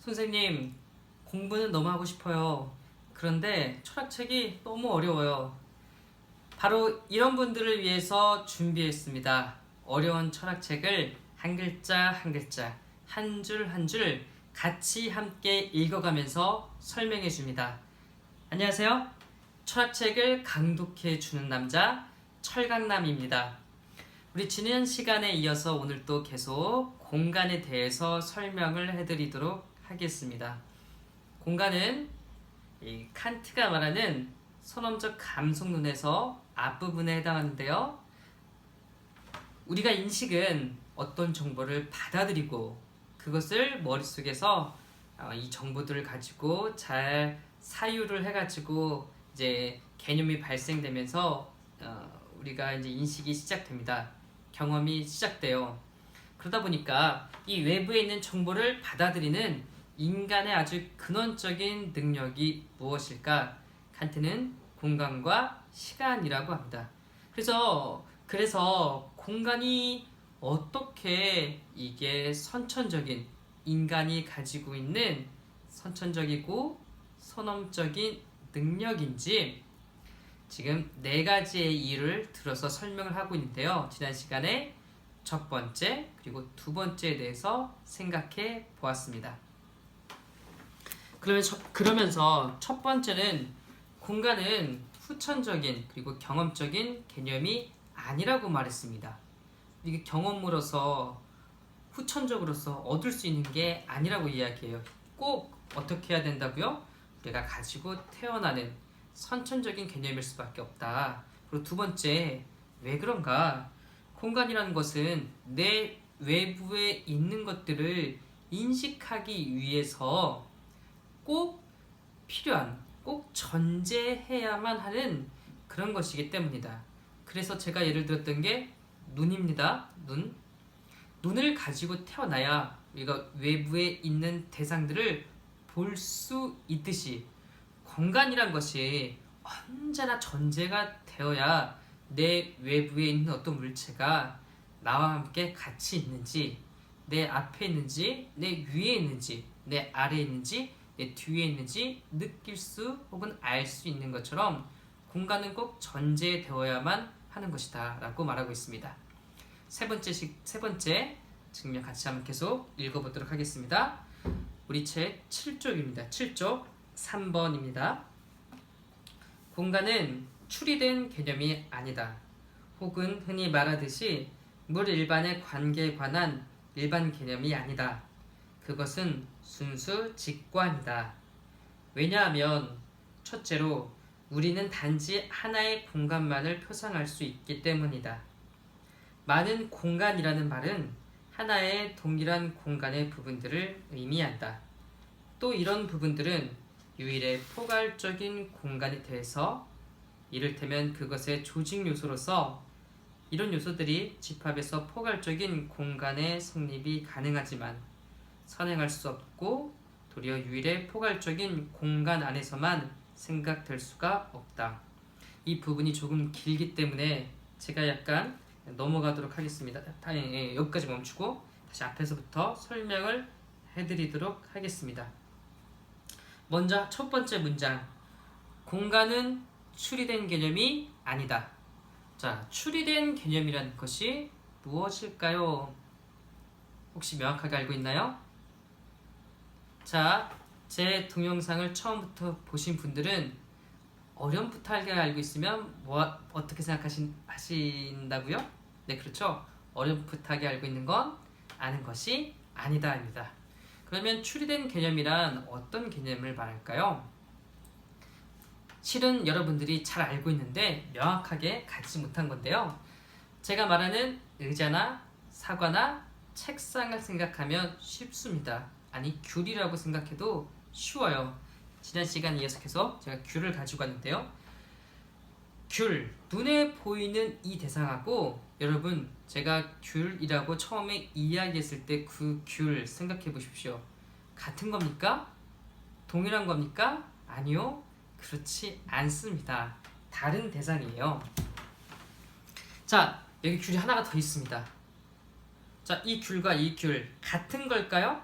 선생님, 공부는 너무 하고 싶어요. 그런데 철학책이 너무 어려워요. 바로 이런 분들을 위해서 준비했습니다. 어려운 철학책을 한 글자 한 글자, 한 줄 한 줄 같이 함께 읽어가면서 설명해 줍니다. 안녕하세요. 철학책을 강독해 주는 남자, 철강남입니다. 우리 지난 시간에 이어서 오늘 또 계속 공간에 대해서 설명을 해드리도록 하겠습니다. 공간은 이 칸트가 말하는 선언적 감성론에서 앞부분에 해당하는데요. 우리가 인식은 어떤 정보를 받아들이고 그것을 머릿속에서 이 정보들을 가지고 잘 사유를 해가지고 이제 개념이 발생되면서 우리가 이제 인식이 시작됩니다. 경험이 시작돼요. 그러다 보니까 이 외부에 있는 정보를 받아들이는 인간의 아주 근원적인 능력이 무엇일까? 칸트는 공간과 시간이라고 합니다. 그래서 공간이 어떻게 이게 선천적인 인간이 가지고 있는 선천적이고 선험적인 능력인지 지금 네 가지의 이유를 들어서 설명을 하고 있는데요. 지난 시간에 첫 번째 그리고 두 번째에 대해서 생각해 보았습니다. 그러면서 첫 번째는 공간은 후천적인 그리고 경험적인 개념이 아니라고 말했습니다. 이게 경험으로서 후천적으로서 얻을 수 있는 게 아니라고 이야기해요. 꼭 어떻게 해야 된다고요? 우리가 가지고 태어나는 선천적인 개념일 수밖에 없다. 그리고 두 번째, 왜 그런가? 공간이라는 것은 내 외부에 있는 것들을 인식하기 위해서 꼭 필요한, 꼭 전제해야만 하는 그런 것이기 때문이다. 그래서 제가 예를 들었던 게 눈입니다. 눈을 가지고 태어나야 우리가 외부에 있는 대상들을 볼 수 있듯이 공간이란 것이 언제나 전제가 되어야 내 외부에 있는 어떤 물체가 나와 함께 같이 있는지, 내 앞에 있는지, 내 위에 있는지, 내 아래에 있는지, 내 뒤에 있는지 느낄 수 혹은 알 수 있는 것처럼 공간은 꼭 전제되어야만 하는 것이다 라고 말하고 있습니다. 세 번째 증명 같이 한번 계속 읽어보도록 하겠습니다. 우리 책 7쪽입니다. 7쪽 3번입니다. 공간은 추리된 개념이 아니다. 혹은 흔히 말하듯이 물 일반의 관계에 관한 일반 개념이 아니다. 그것은 순수 직관이다. 왜냐하면 첫째로 우리는 단지 하나의 공간만을 표상할 수 있기 때문이다. 많은 공간이라는 말은 하나의 동일한 공간의 부분들을 의미한다. 또 이런 부분들은 유일의 포괄적인 공간에 대해서 이를테면 그것의 조직 요소로서 이런 요소들이 집합해서 포괄적인 공간의 성립이 가능하지만 선행할 수 없고 도리어 유일의 포괄적인 공간 안에서만 생각될 수가 없다. 이 부분이 조금 길기 때문에 제가 약간 넘어가도록 하겠습니다. 여기까지 멈추고 다시 앞에서부터 설명을 해드리도록 하겠습니다. 먼저 첫 번째 문장, 공간은 추리된 개념이 아니다. 자, 추리된 개념이라는 것이 무엇일까요? 혹시 명확하게 알고 있나요? 자, 제 동영상을 처음부터 보신 분들은 어렴풋하게 알고 있으면 어떻게 생각하신다고요? 네, 그렇죠. 어렴풋하게 알고 있는 건 아는 것이 아니다입니다. 그러면 추리된 개념이란 어떤 개념을 말할까요? 실은 여러분들이 잘 알고 있는데 명확하게 갖지 못한 건데요. 제가 말하는 의자나 사과나 책상을 생각하면 쉽습니다. 아니, 귤이라고 생각해도 쉬워요. 지난 시간에 이어서 계속 제가 귤을 가지고 왔는데요. 귤, 눈에 보이는 이 대상하고 여러분, 제가 귤이라고 처음에 이야기했을 때 그 귤 생각해 보십시오. 같은 겁니까? 동일한 겁니까? 아니요. 그렇지 않습니다. 다른 대상이에요. 자, 여기 귤이 하나가 더 있습니다. 자, 이 귤과 이 귤 같은 걸까요?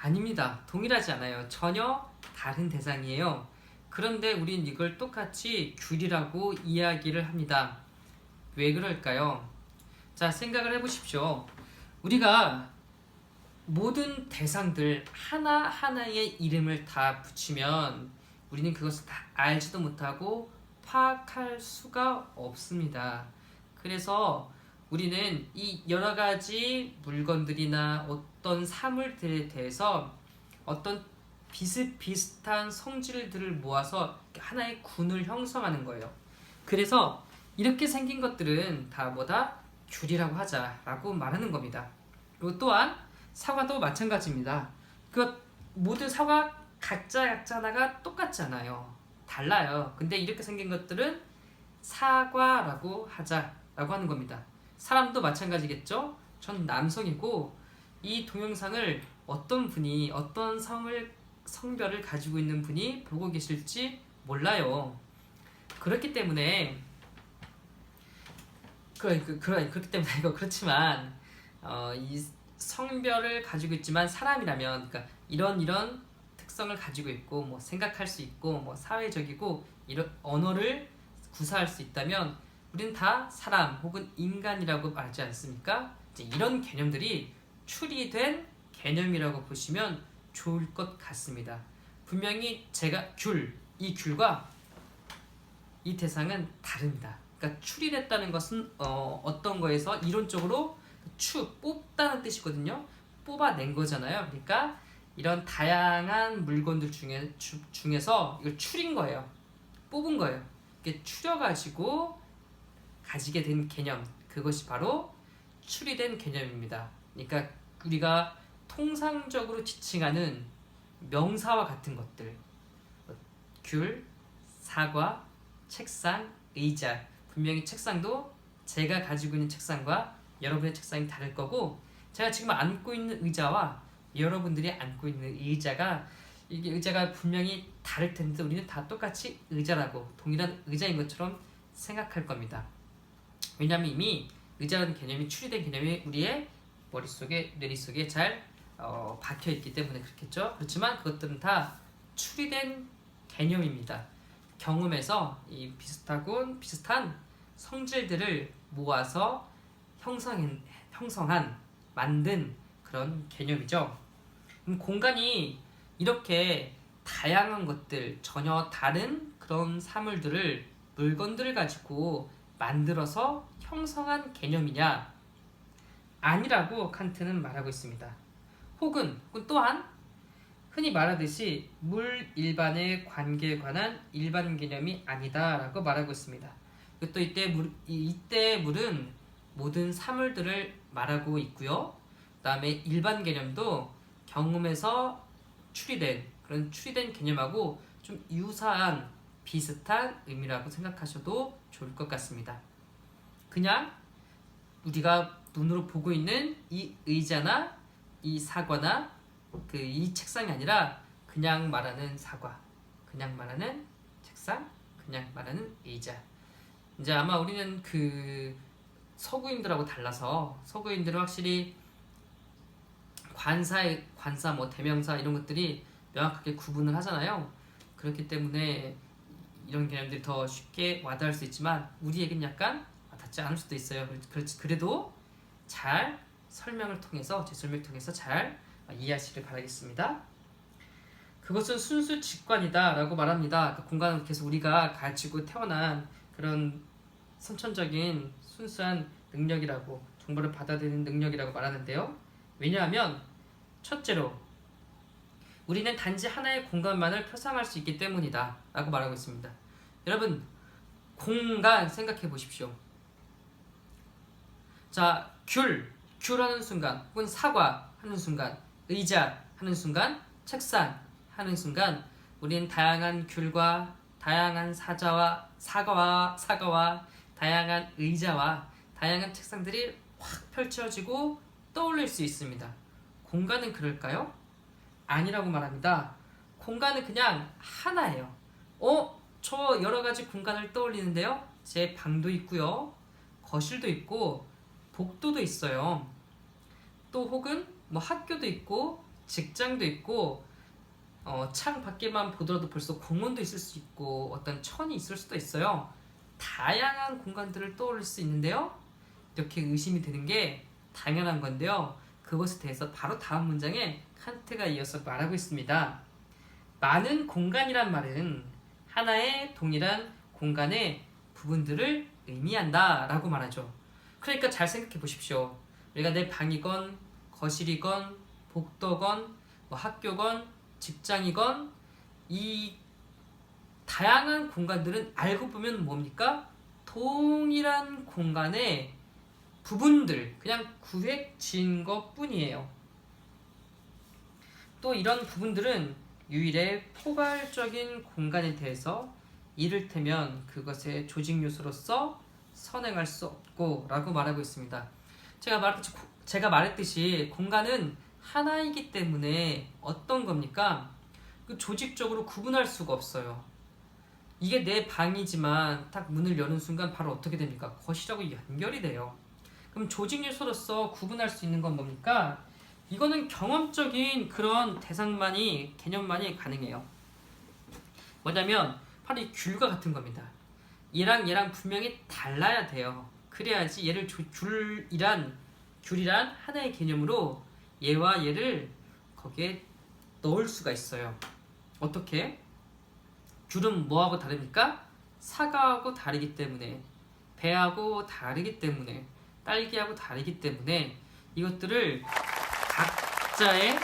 아닙니다. 동일하지 않아요. 전혀 다른 대상이에요. 그런데 우린 이걸 똑같이 귤이라고 이야기를 합니다. 왜 그럴까요? 자, 생각을 해보십시오. 우리가 모든 대상들 하나하나의 이름을 다 붙이면 우리는 그것을 다 알지도 못하고 파악할 수가 없습니다. 그래서 우리는 이 여러 가지 물건들이나 어떤 사물들에 대해서 어떤 비슷비슷한 성질들을 모아서 하나의 군을 형성하는 거예요. 그래서 이렇게 생긴 것들은 다 뭐다? 귤이라고 하자라고 말하는 겁니다. 그리고 또한 사과도 마찬가지입니다. 그 모든 사과 각자 하나가 똑같지 않아요. 달라요. 근데 이렇게 생긴 것들은 사과라고 하자라고 하는 겁니다. 사람도 마찬가지겠죠? 전 남성이고 이 동영상을 어떤 분이 어떤 성별을 가지고 있는 분이 보고 계실지 몰라요. 그렇기 때문에 그렇기 때문에 이거 그렇지만 이 성별을 가지고 있지만 사람이라면 그러니까 이런 특성을 가지고 있고 뭐 생각할 수 있고 뭐 사회적이고 이런 언어를 구사할 수 있다면 우리는 다 사람 혹은 인간이라고 말하지 않습니까? 이제 이런 개념들이 추리된 개념이라고 보시면 좋을 것 같습니다. 분명히 제가 이 귤과 이 대상은 다릅니다. 그러니까 추리됐다는 것은 어떤 거에서 이론적으로 뽑다는 뜻이거든요. 뽑아낸 거잖아요. 그러니까 이런 다양한 물건들 중에서 이걸 추린 거예요. 뽑은 거예요. 이게 추려가지고 가지게 된 개념, 그것이 바로 추리된 개념입니다. 그러니까 우리가 통상적으로 지칭하는 명사와 같은 것들, 귤, 사과, 책상, 의자. 분명히 책상도 제가 가지고 있는 책상과 여러분의 책상이 다를 거고, 제가 지금 앉고 있는 의자와 여러분들이 앉고 있는 의자가 이게 의자가 분명히 다를 텐데 우리는 다 똑같이 의자라고 동일한 의자인 것처럼 생각할 겁니다. 왜냐하면 이미 의자라는 개념이 추리된 개념이 우리의 머릿속에 뇌리속에 잘 박혀있기 때문에 그렇겠죠. 그렇지만 그것들은 다 추리된 개념입니다. 경험에서 이 비슷한 성질들을 모아서 만든 그런 개념이죠. 공간이 이렇게 다양한 것들, 전혀 다른 그런 물건들을 가지고 만들어서 형성한 개념이냐? 아니라고 칸트는 말하고 있습니다. 혹은 또한 흔히 말하듯이 물 일반의 관계에 관한 일반 개념이 아니다라고 말하고 있습니다. 또 이때 물은 모든 사물들을 말하고 있고요. 그 다음에 일반 개념도 경험에서 그런 추리된 개념하고 좀 유사한 비슷한 의미라고 생각하셔도 좋을 것 같습니다. 그냥 우리가 눈으로 보고 있는 이 의자나 이 사과나 이 책상이 아니라 그냥 말하는 사과, 그냥 말하는 책상, 그냥 말하는 의자. 이제 아마 우리는 서구인들하고 달라서 서구인들은 확실히 관사 뭐 대명사 이런 것들이 명확하게 구분을 하잖아요. 그렇기 때문에 이런 개념들이 더 쉽게 와닿을 수 있지만 우리에겐 약간 와닿지 않을 수도 있어요. 그래도 잘 제 설명을 통해서 잘 이해하시길 바라겠습니다. 그것은 순수 직관이다 라고 말합니다. 그 공간은 계속 우리가 가지고 태어난 그런 선천적인 순수한 능력이라고, 정보를 받아들이는 능력이라고 말하는데요. 왜냐하면 첫째로 우리는 단지 하나의 공간만을 표상할 수 있기 때문이다 라고 말하고 있습니다. 여러분, 공간 생각해 보십시오. 자, 귤 하는 순간, 혹은 사과 하는 순간, 의자 하는 순간, 책상 하는 순간, 우리는 다양한 귤과 다양한 사과와 다양한 의자와 다양한 책상들이 확 펼쳐지고 떠올릴 수 있습니다. 공간은 그럴까요? 아니라고 말합니다. 공간은 그냥 하나예요. 저 여러 가지 공간을 떠올리는데요. 제 방도 있고요. 거실도 있고 복도도 있어요. 또 혹은 뭐 학교도 있고 직장도 있고 창 밖에만 보더라도 벌써 공원도 있을 수 있고 어떤 천이 있을 수도 있어요. 다양한 공간들을 떠올릴 수 있는데요. 이렇게 의심이 드는 게 당연한 건데요. 그것에 대해서 바로 다음 문장에 칸트가 이어서 말하고 있습니다. 많은 공간이란 말은 하나의 동일한 공간의 부분들을 의미한다 라고 말하죠. 그러니까 잘 생각해 보십시오. 우리가 내 방이건 거실이건 복도건 학교건 직장이건 이 다양한 공간들은 알고 보면 뭡니까? 동일한 공간의 부분들, 그냥 구획지은 것 뿐이에요. 또 이런 부분들은 유일의 포괄적인 공간에 대해서 이를테면 그것의 조직 요소로서 선행할 수 없고 라고 말하고 있습니다. 제가 말했듯이 공간은 하나이기 때문에 어떤 겁니까? 그 조직적으로 구분할 수가 없어요. 이게 내 방이지만 딱 문을 여는 순간 바로 어떻게 됩니까? 거실하고 연결이 돼요. 그럼 조직 요소로서 구분할 수 있는 건 뭡니까? 이거는 경험적인 그런 대상만이, 개념만이 가능해요. 뭐냐면 바로 이 귤과 같은 겁니다. 얘랑 분명히 달라야 돼요. 그래야지 얘를 귤이란 하나의 개념으로 얘와 얘를 거기에 넣을 수가 있어요. 어떻게? 귤은 뭐하고 다릅니까? 사과하고 다르기 때문에, 배하고 다르기 때문에, 딸기하고 다르기 때문에 이것들을 각자의